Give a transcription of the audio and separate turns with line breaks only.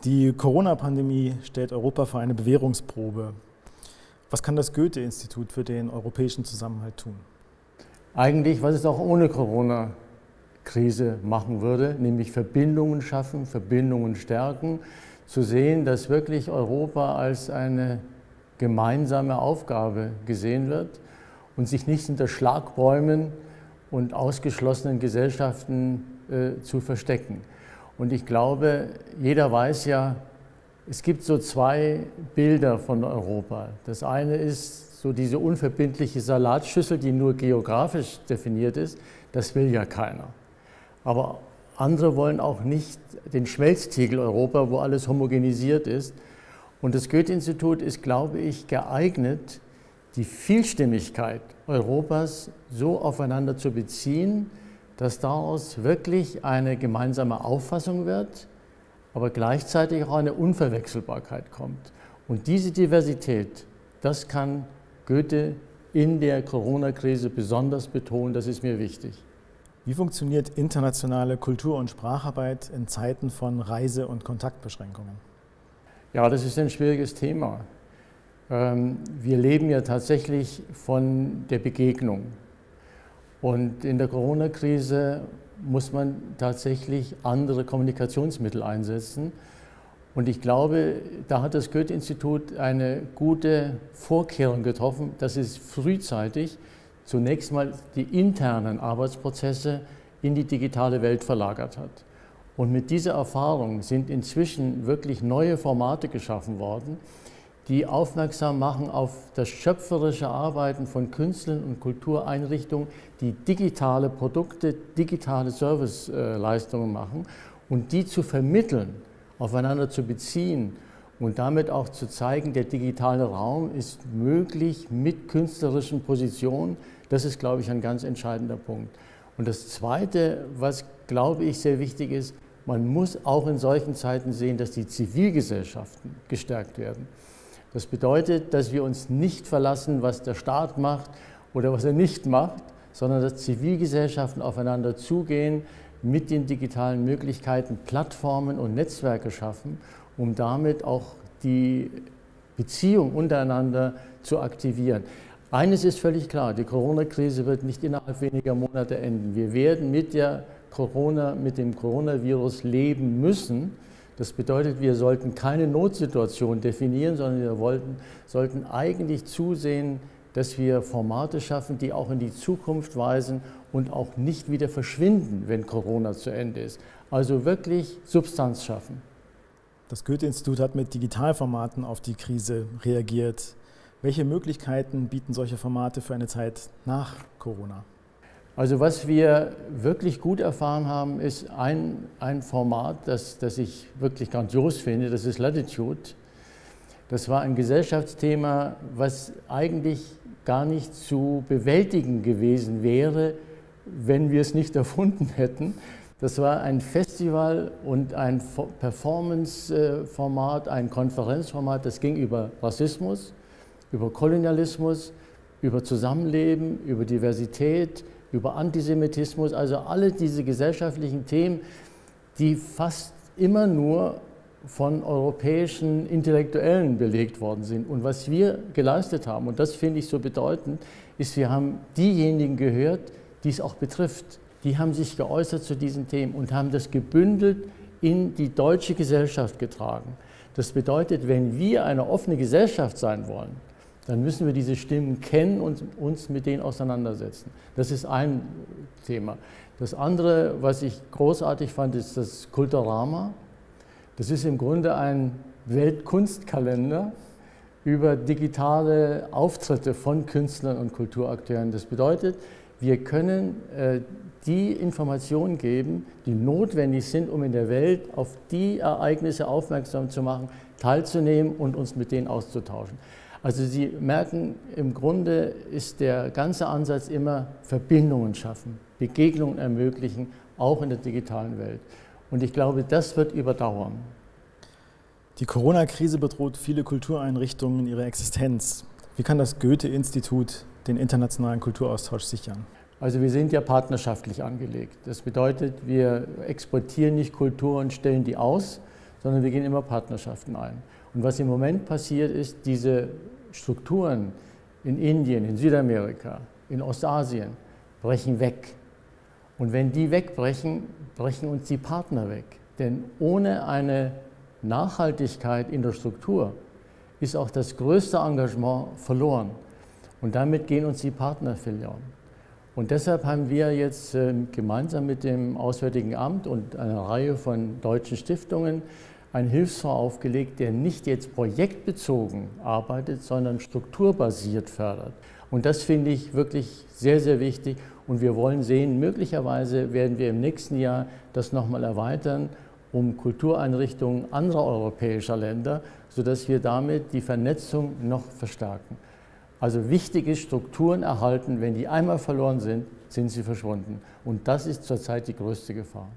Die Corona-Pandemie stellt Europa vor eine Bewährungsprobe. Was kann das Goethe-Institut für den europäischen Zusammenhalt tun?
Eigentlich, was es auch ohne Corona-Krise machen würde, nämlich Verbindungen schaffen, Verbindungen stärken, zu sehen, dass wirklich Europa als eine gemeinsame Aufgabe gesehen wird und sich nicht hinter Schlagbäumen und ausgeschlossenen Gesellschaften zu verstecken. Und ich glaube, jeder weiß ja, es gibt so zwei Bilder von Europa. Das eine ist so diese unverbindliche Salatschüssel, die nur geografisch definiert ist. Das will ja keiner. Aber andere wollen auch nicht den Schmelztiegel Europa, wo alles homogenisiert ist. Und das Goethe-Institut ist, glaube ich, geeignet, die Vielstimmigkeit Europas so aufeinander zu beziehen, dass daraus wirklich eine gemeinsame Auffassung wird, aber gleichzeitig auch eine Unverwechselbarkeit kommt. Und diese Diversität, das kann Goethe in der Corona-Krise besonders betonen, das ist mir wichtig.
Wie funktioniert internationale Kultur- und Spracharbeit in Zeiten von Reise- und Kontaktbeschränkungen?
Ja, das ist ein schwieriges Thema. Wir leben ja tatsächlich von der Begegnung. Und in der Corona-Krise muss man tatsächlich andere Kommunikationsmittel einsetzen. Und ich glaube, da hat das Goethe-Institut eine gute Vorkehrung getroffen, dass es frühzeitig zunächst mal die internen Arbeitsprozesse in die digitale Welt verlagert hat. Und mit dieser Erfahrung sind inzwischen wirklich neue Formate geschaffen worden, die aufmerksam machen auf das schöpferische Arbeiten von Künstlern und Kultureinrichtungen, die digitale Produkte, digitale Serviceleistungen machen und die zu vermitteln, aufeinander zu beziehen und damit auch zu zeigen, der digitale Raum ist möglich mit künstlerischen Positionen. Das ist, glaube ich, ein ganz entscheidender Punkt. Und das Zweite, was, glaube ich, sehr wichtig ist, man muss auch in solchen Zeiten sehen, dass die Zivilgesellschaften gestärkt werden. Das bedeutet, dass wir uns nicht verlassen, was der Staat macht oder was er nicht macht, sondern dass Zivilgesellschaften aufeinander zugehen, mit den digitalen Möglichkeiten Plattformen und Netzwerke schaffen, um damit auch die Beziehung untereinander zu aktivieren. Eines ist völlig klar, die Corona-Krise wird nicht innerhalb weniger Monate enden. Wir werden mit dem Coronavirus leben müssen. Das bedeutet, wir sollten keine Notsituation definieren, sondern wir sollten eigentlich zusehen, dass wir Formate schaffen, die auch in die Zukunft weisen und auch nicht wieder verschwinden, wenn Corona zu Ende ist. Also wirklich Substanz schaffen.
Das Goethe-Institut hat mit Digitalformaten auf die Krise reagiert. Welche Möglichkeiten bieten solche Formate für eine Zeit nach Corona?
Also was wir wirklich gut erfahren haben, ist ein Format, das ich wirklich grandios finde, das ist Latitude. Das war ein Gesellschaftsthema, was eigentlich gar nicht zu bewältigen gewesen wäre, wenn wir es nicht erfunden hätten. Das war ein Festival und ein Performance-Format, ein Konferenzformat, das ging über Rassismus, über Kolonialismus, über Zusammenleben, über Diversität, über Antisemitismus, also alle diese gesellschaftlichen Themen, die fast immer nur von europäischen Intellektuellen belegt worden sind. Und was wir geleistet haben, und das finde ich so bedeutend, ist, wir haben diejenigen gehört, die es auch betrifft. Die haben sich geäußert zu diesen Themen und haben das gebündelt in die deutsche Gesellschaft getragen. Das bedeutet, wenn wir eine offene Gesellschaft sein wollen, dann müssen wir diese Stimmen kennen und uns mit denen auseinandersetzen. Das ist ein Thema. Das andere, was ich großartig fand, ist das Kulturama. Das ist im Grunde ein Weltkunstkalender über digitale Auftritte von Künstlern und Kulturakteuren. Das bedeutet, wir können die Informationen geben, die notwendig sind, um in der Welt auf die Ereignisse aufmerksam zu machen, teilzunehmen und uns mit denen auszutauschen. Also Sie merken, im Grunde ist der ganze Ansatz immer Verbindungen schaffen, Begegnungen ermöglichen, auch in der digitalen Welt. Und ich glaube, das wird überdauern.
Die Corona-Krise bedroht viele Kultureinrichtungen in ihrer Existenz. Wie kann das Goethe-Institut den internationalen Kulturaustausch sichern?
Also wir sind ja partnerschaftlich angelegt. Das bedeutet, wir exportieren nicht Kultur und stellen die aus, sondern wir gehen immer Partnerschaften ein. Und was im Moment passiert ist, diese Strukturen in Indien, in Südamerika, in Ostasien brechen weg. Und wenn die wegbrechen, brechen uns die Partner weg. Denn ohne eine Nachhaltigkeit in der Struktur ist auch das größte Engagement verloren. Und damit gehen uns die Partner verloren. Und deshalb haben wir jetzt gemeinsam mit dem Auswärtigen Amt und einer Reihe von deutschen Stiftungen einen Hilfsfonds aufgelegt, der nicht jetzt projektbezogen arbeitet, sondern strukturbasiert fördert. Und das finde ich wirklich sehr, sehr wichtig. Und wir wollen sehen, möglicherweise werden wir im nächsten Jahr das nochmal erweitern um Kultureinrichtungen anderer europäischer Länder, sodass wir damit die Vernetzung noch verstärken. Also wichtige Strukturen erhalten, wenn die einmal verloren sind, sind sie verschwunden. Und das ist zurzeit die größte Gefahr.